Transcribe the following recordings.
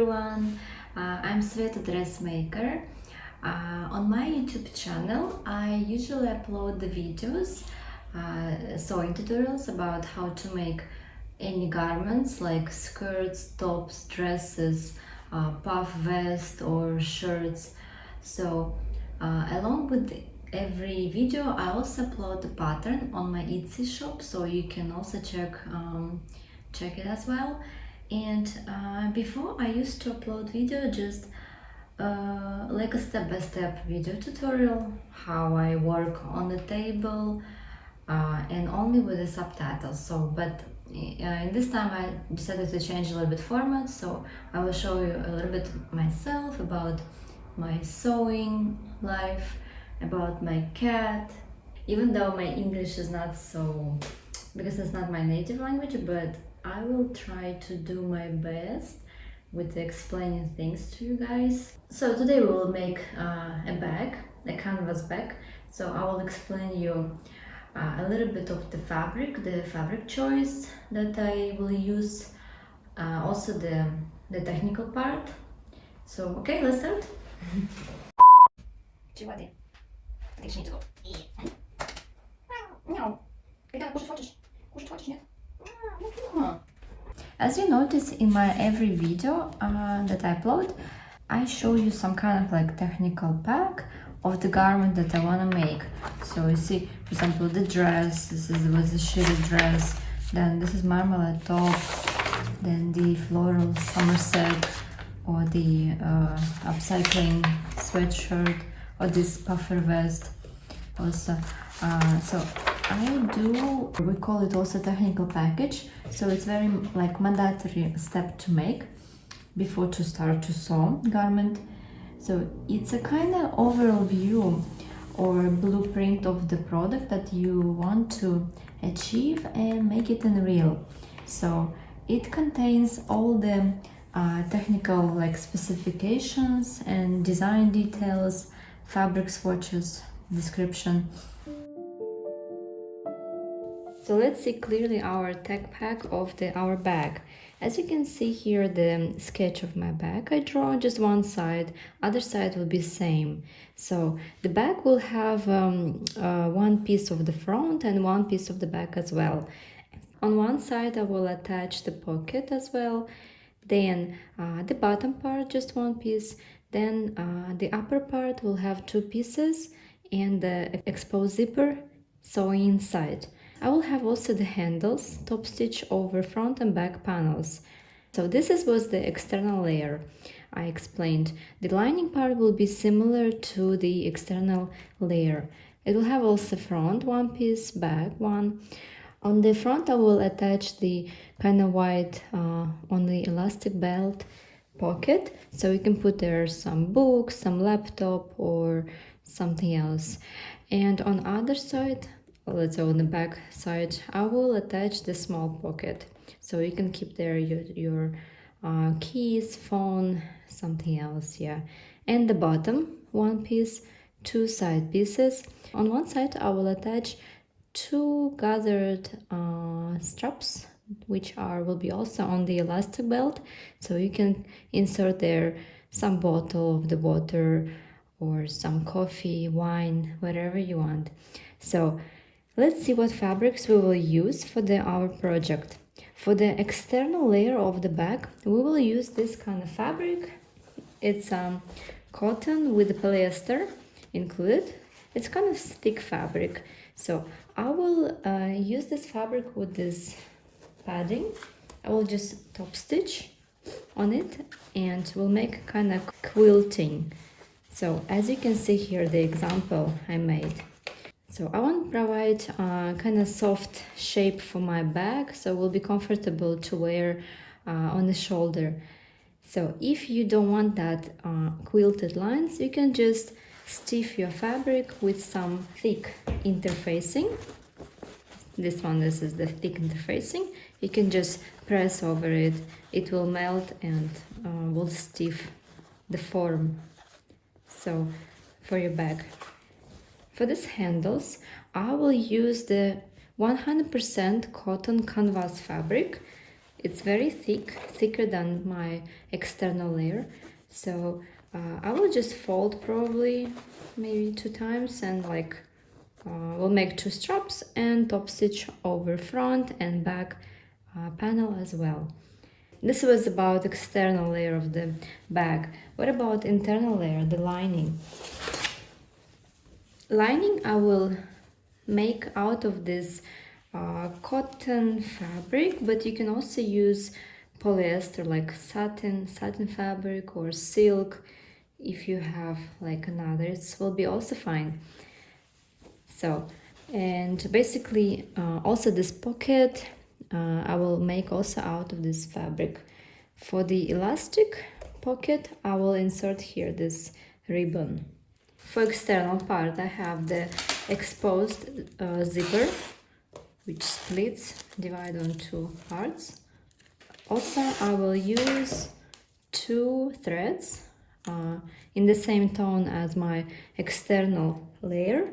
everyone, I'm Sveta Dressmaker. On my YouTube channel I usually upload the videos, sewing tutorials about how to make any garments like skirts, tops, dresses, puff vest or shirts. So along with every video I also upload the pattern on my Etsy shop, so you can also check it as well. And before I used to upload video just like a step-by-step video tutorial how I work on the table and only with the subtitles. So but in this time I decided to change a little bit format, so I will show you a little bit myself, about my sewing life, about my cat, even though my English is not so, because it's not my native language, but I will try to do my best with explaining things to you guys. So today we will make a bag, a canvas bag. So I will explain you a little bit of the fabric choice that I will use, also the technical part. So okay, let's start. As you notice in my every video that I upload, I show you some kind of like technical pack of the garment that I want to make. So you see, for example, the dress, this was a shaded dress, then this is marmalade top, then the floral somerset, or the upcycling sweatshirt, or this puffer vest also. So we call it also technical package. So it's very like mandatory step to make before to start to sew garment. So it's a kind of overall view or blueprint of the product that you want to achieve and make it in real. So it contains all the technical like specifications and design details, fabric swatches, description. So let's see clearly our tech pack of our bag. As you can see here, the sketch of my bag, I draw just one side, other side will be same. So the bag will have one piece of the front and one piece of the back as well. On one side I will attach the pocket as well, then the bottom part just one piece, then the upper part will have two pieces and the exposed zipper sewing inside. I will have also the handles, top stitch over front and back panels. So this was the external layer I explained. The lining part will be similar to the external layer. It will have also front one piece, back one. On the front I will attach the kind of white on the elastic belt pocket, so you can put there some books, some laptop or something else. And on other side, let's say on the back side, I will attach the small pocket, so you can keep there your keys, phone, something else, yeah. And the bottom one piece, two side pieces. On one side I will attach two gathered straps, which will be also on the elastic belt, so you can insert there some bottle of the water or some coffee, wine, whatever you want. So let's see what fabrics we will use for our project. For the external layer of the bag, we will use this kind of fabric. It's cotton with polyester included. It's kind of thick fabric. So I will use this fabric with this padding. I will just top stitch on it and we'll make kind of quilting. So as you can see here, the example I made. So I want to provide kind of soft shape for my bag, so it will be comfortable to wear on the shoulder. So if you don't want that quilted lines, you can just stiff your fabric with some thick interfacing. This is the thick interfacing. You can just press over it, it will melt and will stiff the form. So for your bag. For these handles, I will use the 100% cotton canvas fabric. It's very thick, thicker than my external layer. So I will just fold probably maybe 2 times and like we'll make 2 straps and top stitch over front and back panel as well. This was about external layer of the bag. What about internal layer, the lining? Lining I will make out of this cotton fabric, but you can also use polyester like satin fabric or silk. If you have like another, it will be also fine. So, and basically also this pocket I will make also out of this fabric. For the elastic pocket I will insert here this ribbon. For external part I have the exposed zipper which splits, divide on 2 parts. Also I will use 2 threads in the same tone as my external layer.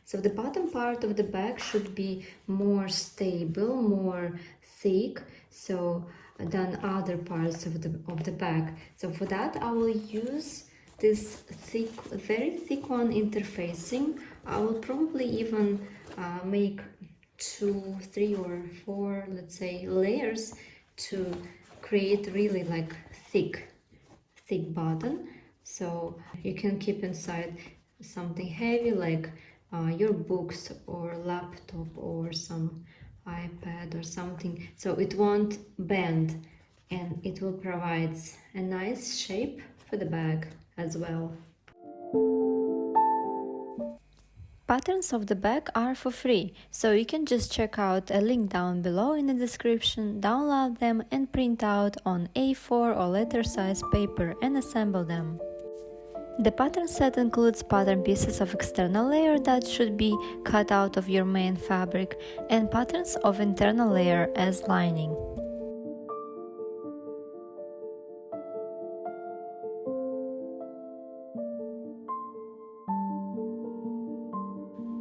So the bottom part of the bag should be more stable, more thick, so than other parts of the bag. So for that I will use this thick, very thick one interfacing. I will probably even make 2, 3 or 4, let's say, layers to create really like thick button. So you can keep inside something heavy like your books or laptop or some iPad or something, so it won't bend and it will provide a nice shape for the bag as well. Patterns of the bag are for free, so you can just check out a link down below in the description, download them and print out on A4 or letter size paper and assemble them. The pattern set includes pattern pieces of external layer that should be cut out of your main fabric and patterns of internal layer as lining.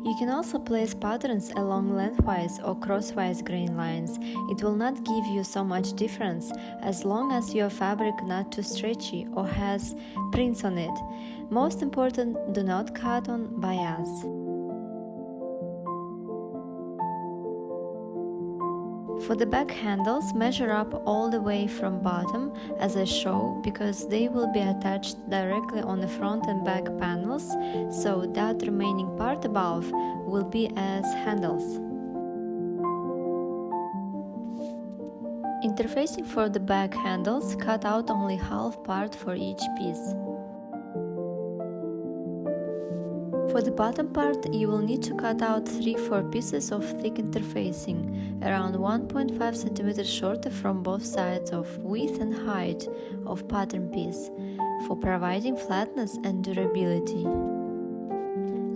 You can also place patterns along lengthwise or crosswise grain lines. It will not give you so much difference as long as your fabric not too stretchy or has prints on it. Most important, do not cut on bias. For the bag handles, measure up all the way from bottom as I show, because they will be attached directly on the front and back panels, so that remaining part above will be as handles. Interfacing for the bag handles, cut out only half part for each piece. For the bottom part, you will need to cut out 3-4 pieces of thick interfacing, around 1.5 cm shorter from both sides of width and height of pattern piece, for providing flatness and durability.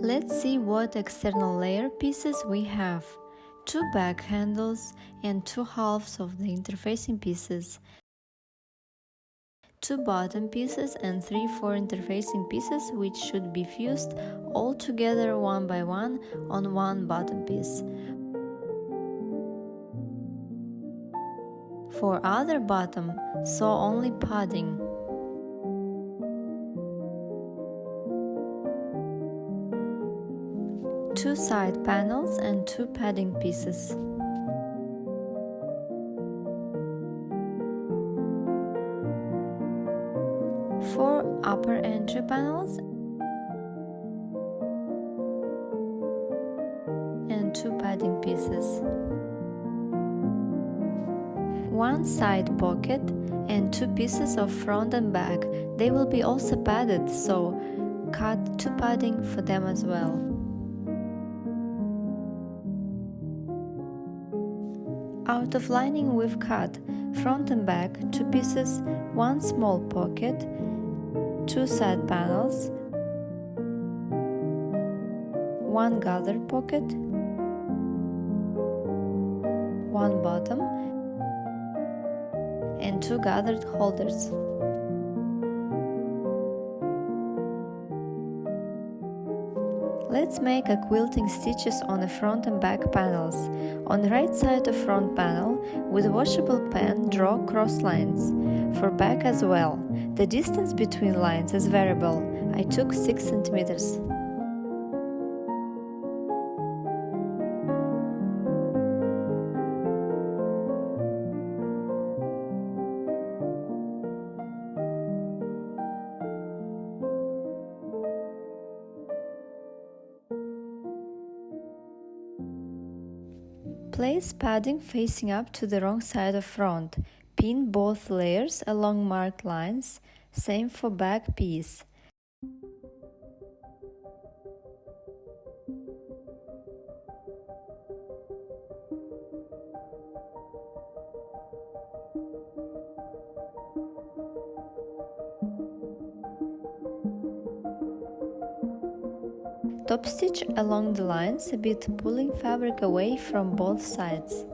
Let's see what external layer pieces we have. 2 bag handles and 2 halves of the interfacing pieces. 2 bottom pieces and 3-4 interfacing pieces, which should be fused all together one by one on one bottom piece. For other bottom, sew only padding. Two side panels and 2 padding pieces. Four upper entry panels and 2 padding pieces. 1 side pocket and 2 pieces of front and back. They will be also padded, so cut 2 padding for them as well. Out of lining we've cut front and back 2 pieces, 1 small pocket, 2 side panels, 1 gathered pocket, 1 bottom, and 2 gathered holders. Let's make a quilting stitches on the front and back panels. On the right side of front panel, with a washable pen, draw cross lines. For back as well. The distance between lines is variable. I took 6 centimeters. Place padding facing up to the wrong side of front. Pin both layers along marked lines. Same for back piece. Top stitch along the lines a bit, pulling fabric away from both sides.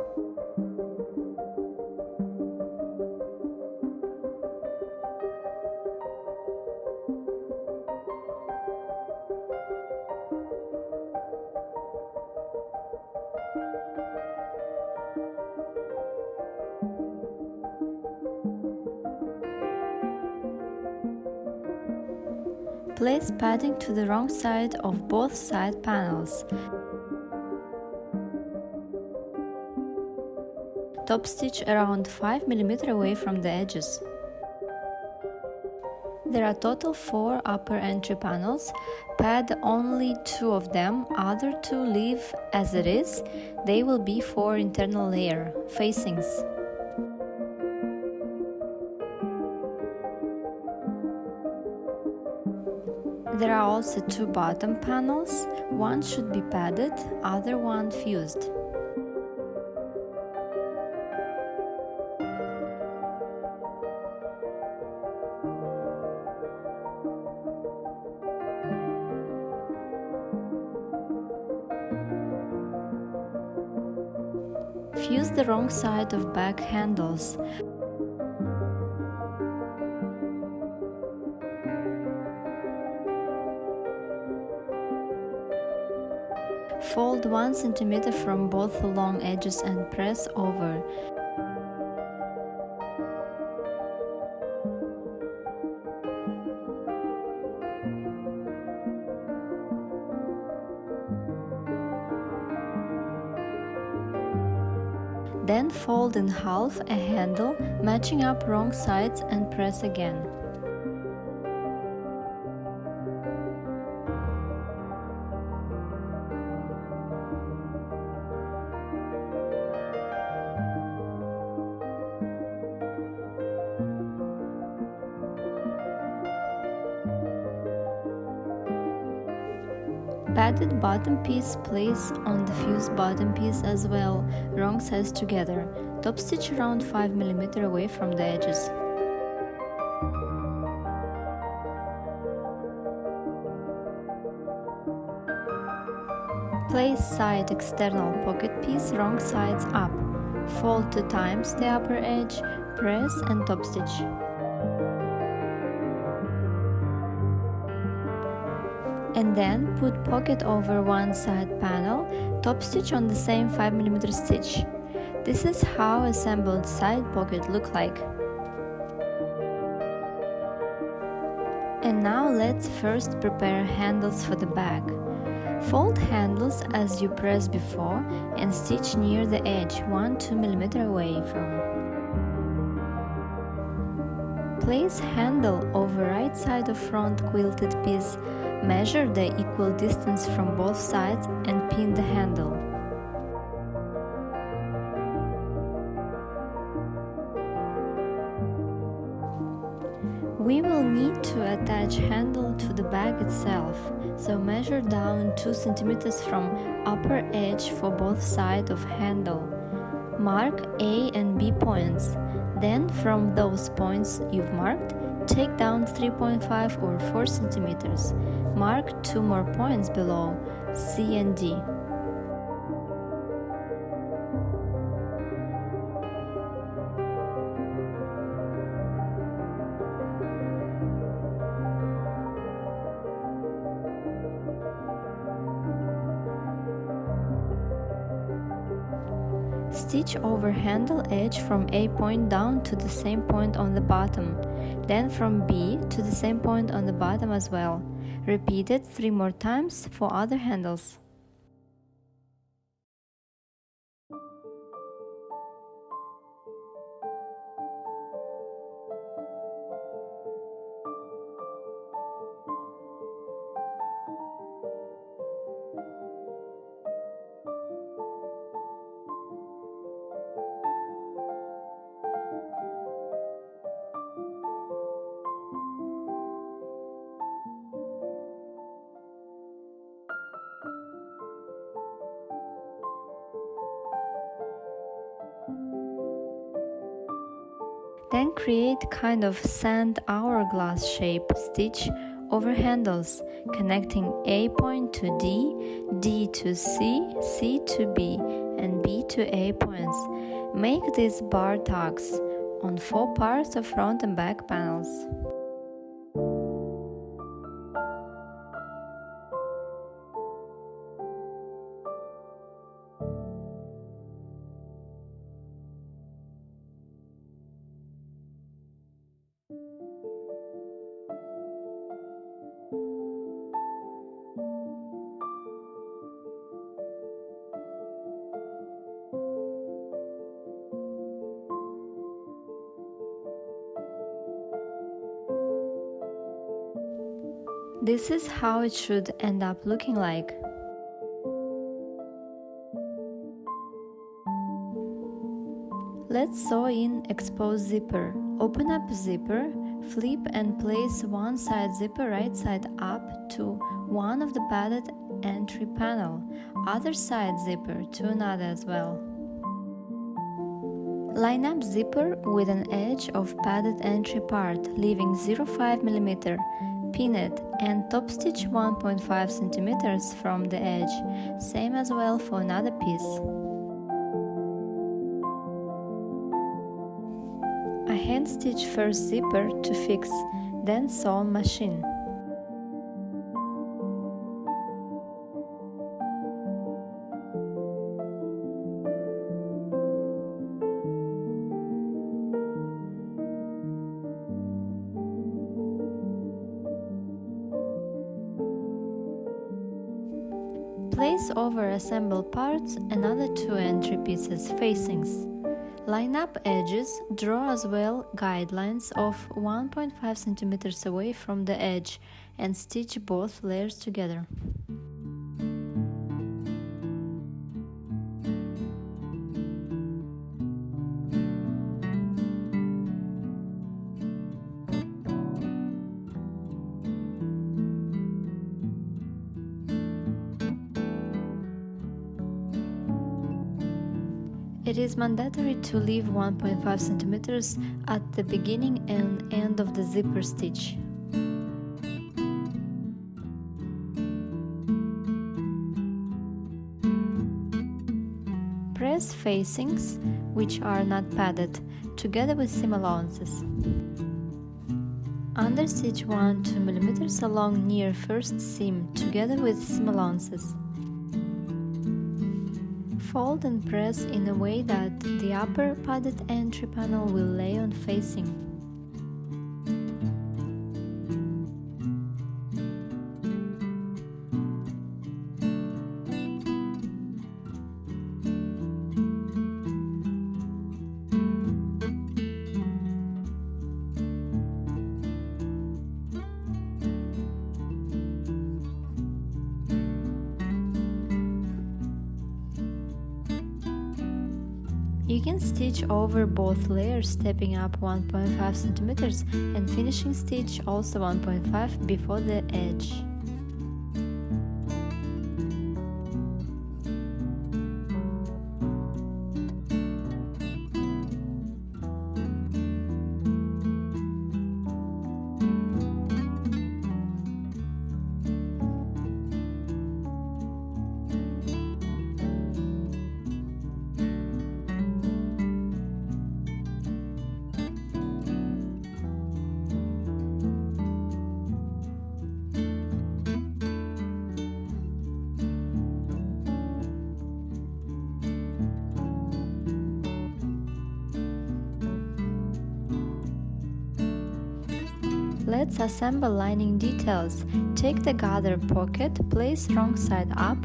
Place padding to the wrong side of both side panels. Top stitch around 5 mm away from the edges. There are total 4 upper entry panels. Pad only 2 of them, other 2 leave as it is. They will be for internal layer, facings. There are also 2 bottom panels. One should be padded, other one fused. Fuse the wrong side of back handles. Fold 1 cm from both long edges and press over. Then fold in half a handle, matching up wrong sides, and press again. Padded bottom piece place on the fused bottom piece as well, wrong sides together. Top stitch around 5 mm away from the edges. Place side external pocket piece wrong sides up. Fold 2 times the upper edge, press and top stitch. And then put pocket over one side panel, top stitch on the same 5 mm stitch. This is how assembled side pocket look like. And now let's first prepare handles for the bag. Fold handles as you pressed before and stitch near the edge 1-2 mm away from. Place handle over right side of front quilted piece. Measure the equal distance from both sides and pin the handle. We will need to attach handle to the bag itself, so measure down 2 cm from upper edge for both sides of handle. Mark A and B points. Then from those points you've marked, take down 3.5 or 4 centimeters. Mark 2 more points below, C and D. Stitch over handle edge from A point down to the same point on the bottom, then from B to the same point on the bottom as well. Repeat it 3 more times for other handles. Then create kind of sand hourglass shape stitch over handles, connecting A point to D, D to C, C to B, and B to A points. Make these bar tags on 4 parts of front and back panels. This is how it should end up looking like. Let's sew in exposed zipper. Open up zipper, flip and place one side zipper right side up to one of the padded entry panel, other side zipper to another as well. Line up zipper with an edge of padded entry part, leaving 0.5 mm. Pin it and top stitch 1.5 cm from the edge, same as well for another piece. I hand stitch first zipper to fix, then sew on machine. Place over assembled parts another 2 entry pieces facings. Line up edges, draw as well guidelines of 1.5 cm away from the edge and stitch both layers together. It is mandatory to leave 1.5 cm at the beginning and end of the zipper stitch. Press facings, which are not padded, together with seam allowances. Understitch 1-2 mm along near first seam, together with seam allowances. Fold and press in a way that the upper padded entry panel will lay on facing. You can stitch over both layers, stepping up 1.5 cm and finishing stitch also 1.5 before the edge. Let's assemble lining details. Take the gather pocket, place wrong side up,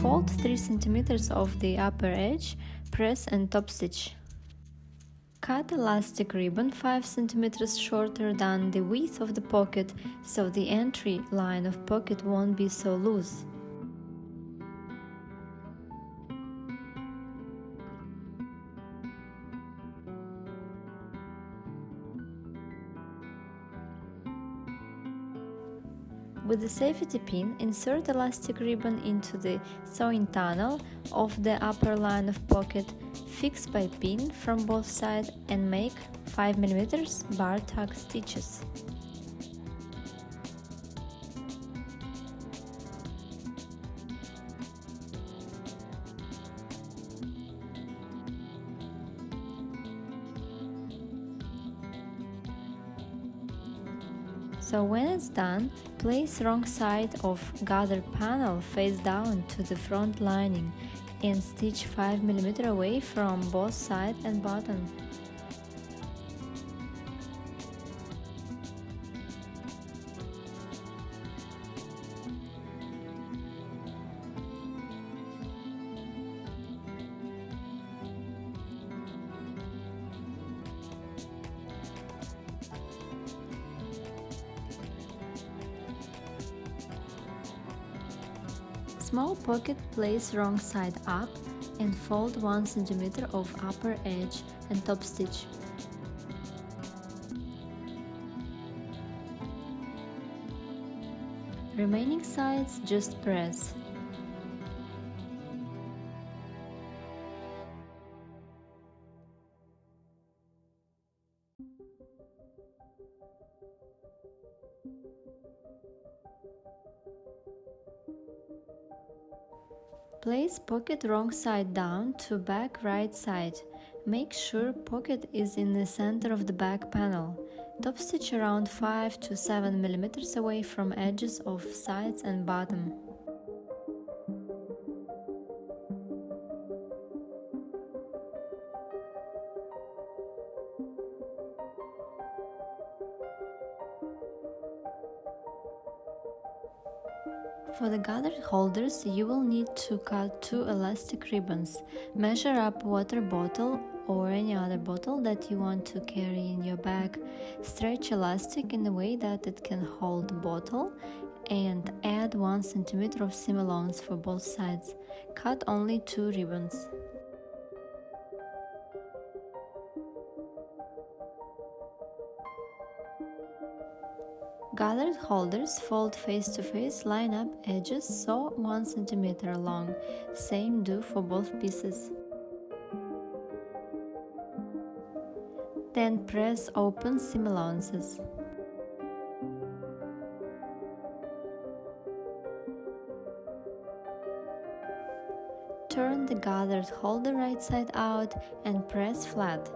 fold 3 cm of the upper edge, press and top stitch. Cut elastic ribbon 5 cm shorter than the width of the pocket, so the entry line of pocket won't be so loose. With the safety pin, insert elastic ribbon into the sewing tunnel of the upper line of pocket, fix by pin from both sides and make 5 mm bar tag stitches. So when it's done, place wrong side of gather panel face down to the front lining and stitch 5 mm away from both side and bottom. Small pocket, place wrong side up and fold 1 cm of upper edge and top stitch. Remaining sides just press. Place pocket wrong side down to back right side. Make sure pocket is in the center of the back panel. Top stitch around 5 to 7 mm away from edges of sides and bottom. For the gathered holders, you will need to cut 2 elastic ribbons. Measure up water bottle or any other bottle that you want to carry in your bag. Stretch elastic in a way that it can hold the bottle and add 1 cm of seam allowance for both sides. Cut only 2 ribbons. Gathered holders fold face to face, line up edges, sew 1 cm long. Same do for both pieces. Then press open seam allowances. Turn the gathered holder right side out and press flat.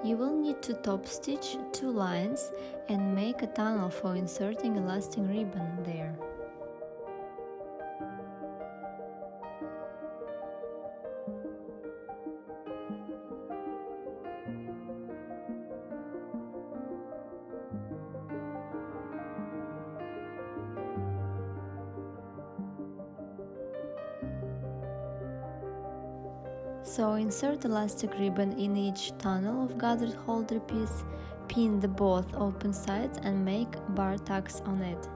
You will need to top stitch 2 lines and make a tunnel for inserting elastic ribbon there. So insert elastic ribbon in each tunnel of gathered holder piece, pin the both open sides and make bar tags on it.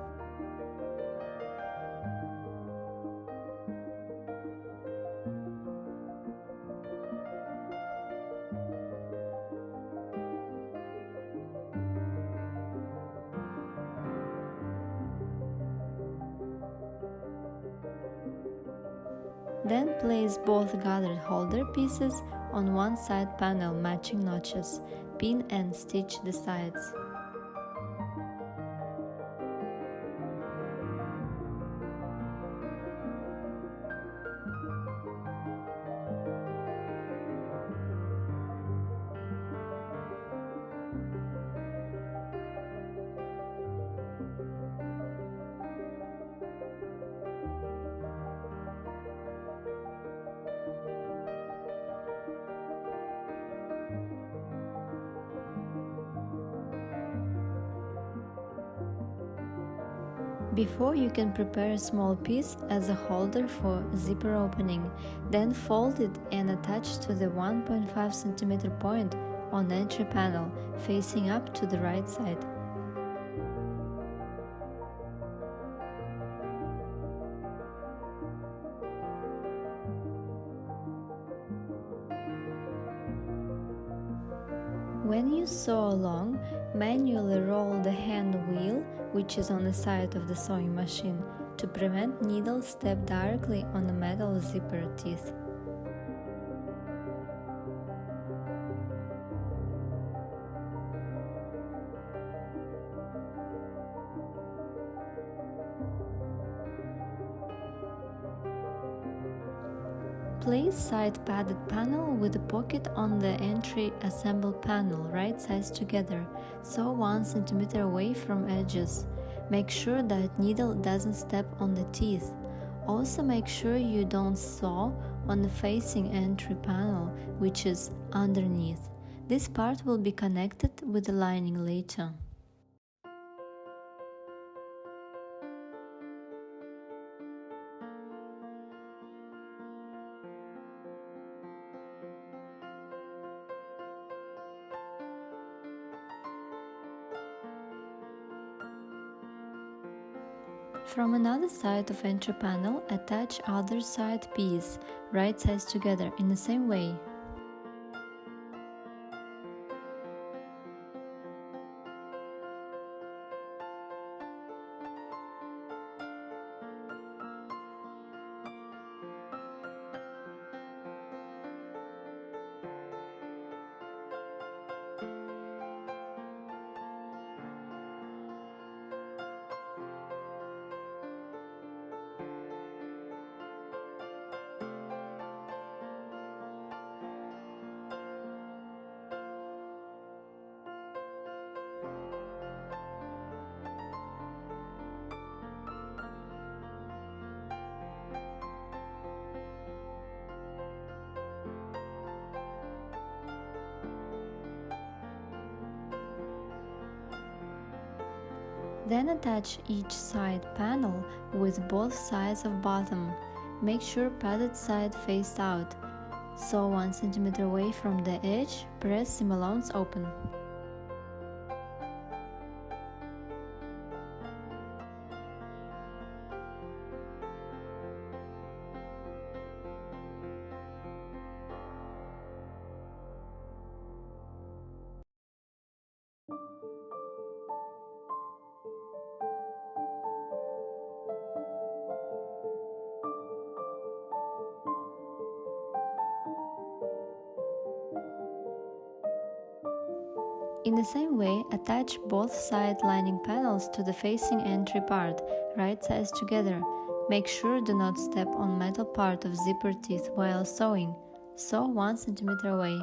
Then place both gathered holder pieces on one side panel matching notches, pin and stitch the sides. Before, you can prepare a small piece as a holder for zipper opening, then fold it and attach to the 1.5 cm point on entry panel, facing up to the right side. When you sew along, manually roll the hand wheel, which is on the side of the sewing machine, to prevent needles step directly on the metal zipper teeth. Place side padded panel with a pocket on the entry assemble panel, right sides together, sew 1 cm away from edges. Make sure that needle doesn't step on the teeth. Also make sure you don't sew on the facing entry panel, which is underneath. This part will be connected with the lining later. From another side of entry panel, attach other side piece, right sides together in the same way. Then attach each side panel with both sides of bottom. Make sure padded side faced out. Sew 1 cm away from the edge, press seam allowance open. In the same way, attach both side lining panels to the facing entry part, right sides together. Make sure do not step on metal part of zipper teeth while sewing. Sew 1 cm away.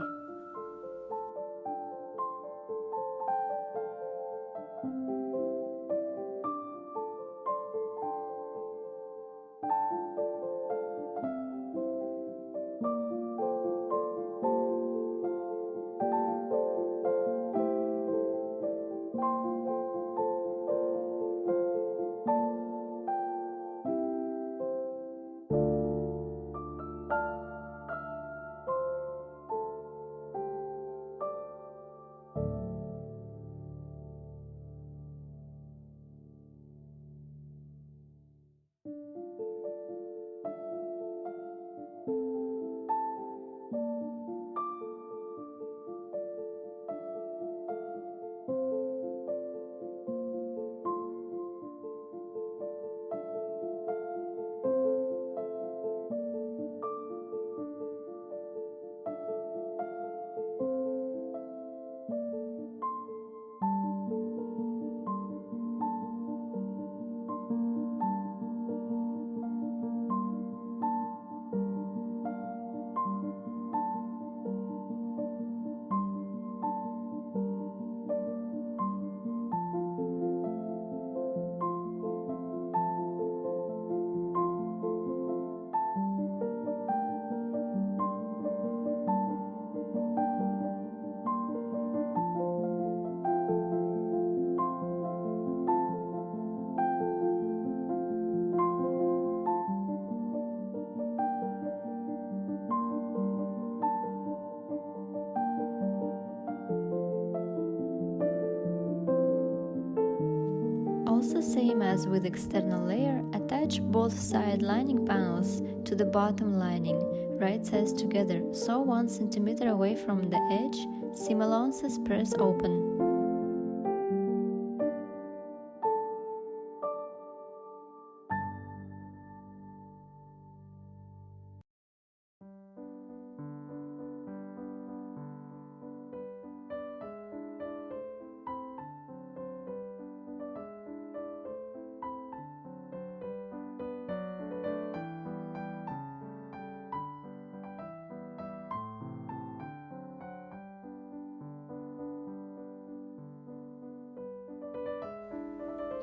same as with external layer, attach both side lining panels to the bottom lining, right sides together, sew 1 cm away from the edge, seam allowances press open.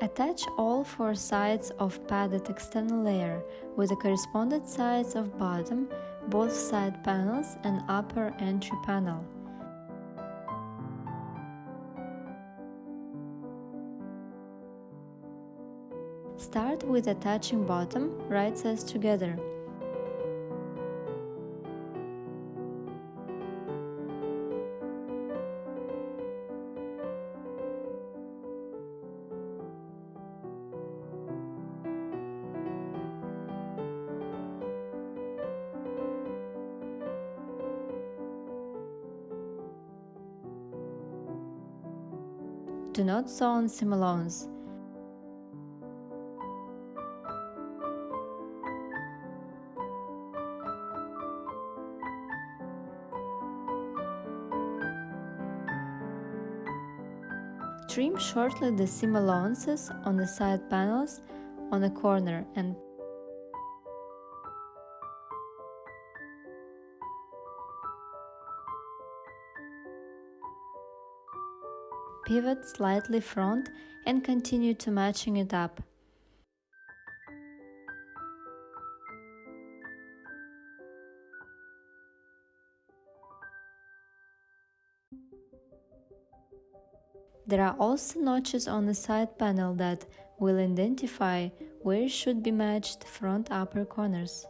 Attach all 4 sides of padded external layer with the corresponding sides of bottom, both side panels and upper entry panel. Start with attaching bottom, right sides together. Do not sew on seam allowance. Trim shortly the seam allowances on the side panels on a corner and pivot slightly front and continue to matching it up. There are also notches on the side panel that will identify where should be matched front upper corners.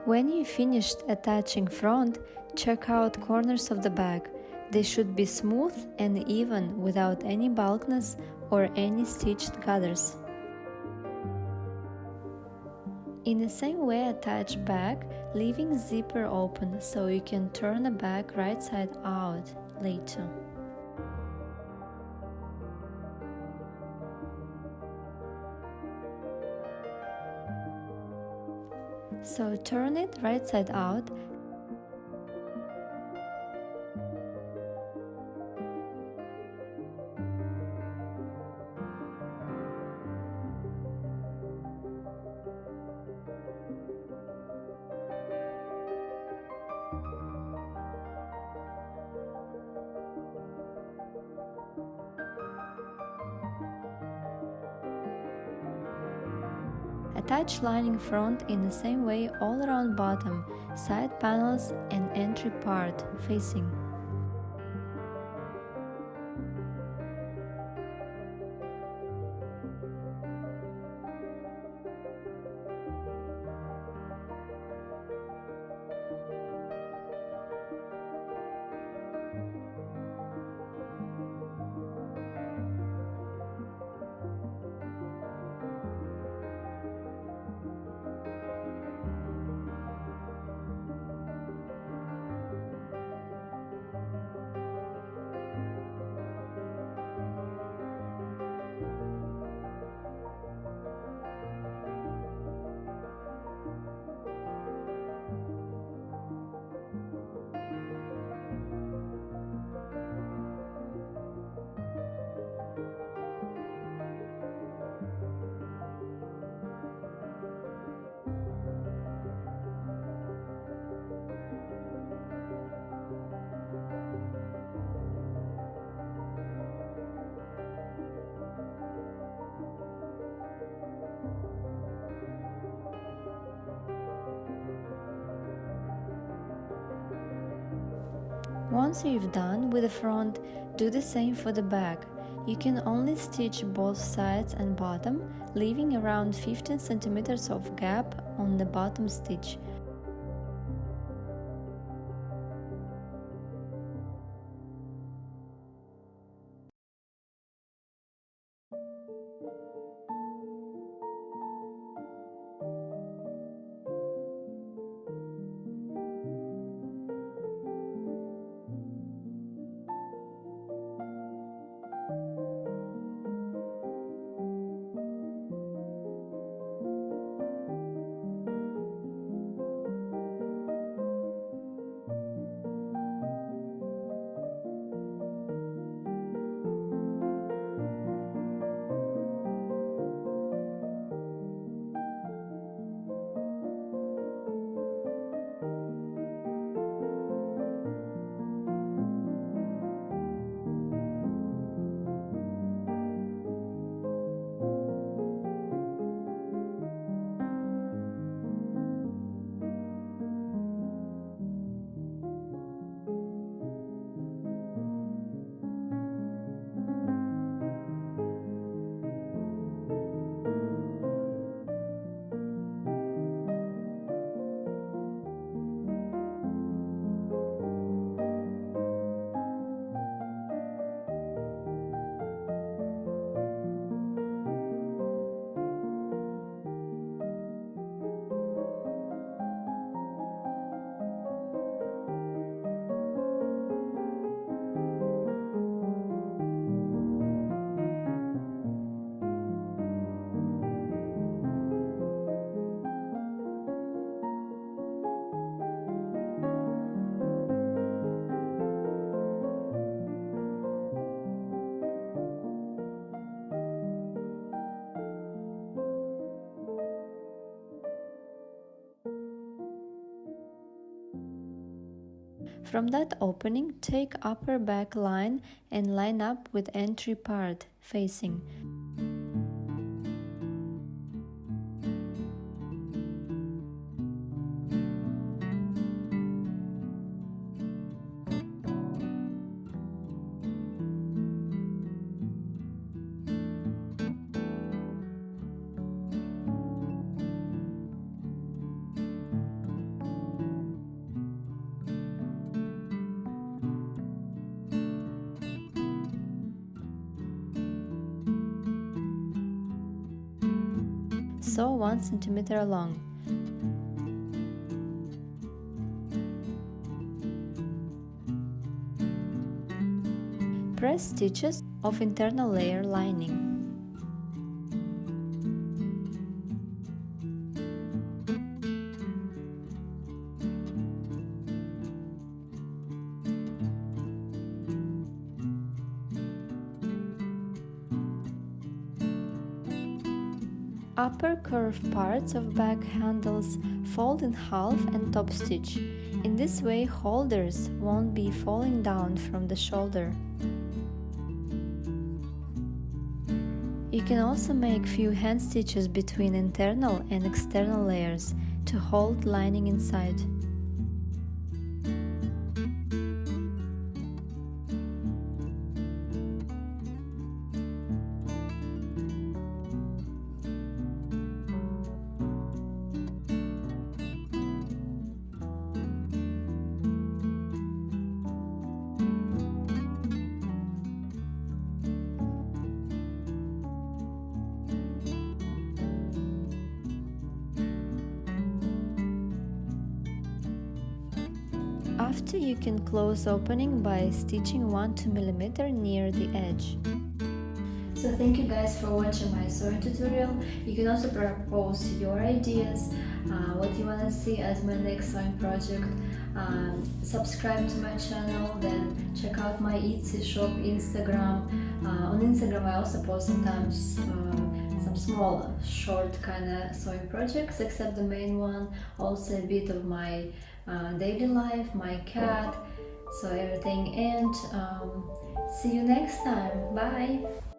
When you finished attaching front, check out corners of the bag. They should be smooth and even without any bulkiness or any stitched gathers. In the same way, attach bag, leaving zipper open so you can turn the bag right side out later. So turn it right side out. Attach lining front in the same way all around bottom, side panels and entry part facing. Once you've done with the front, do the same for the back. You can only stitch both sides and bottom, leaving around 15 cm of gap on the bottom stitch. From that opening, take upper back line and line up with entry part facing. Sew 1 cm long. Press stitches of internal layer lining. Upper curved parts of back handles fold in half and top stitch. In this way, holders won't be falling down from the shoulder. You can also make few hand stitches between internal and external layers to hold lining inside. After, you can close opening by stitching 1 2 mm near the edge. So thank you guys for watching my sewing tutorial. You can also propose your ideas, what you want to see as my next sewing project. Subscribe to my channel, then check out my Etsy shop, Instagram. On Instagram I also post sometimes some small, short kind of sewing projects, except the main one. Also a bit of my daily life, my cat, so everything. And see you next time. Bye.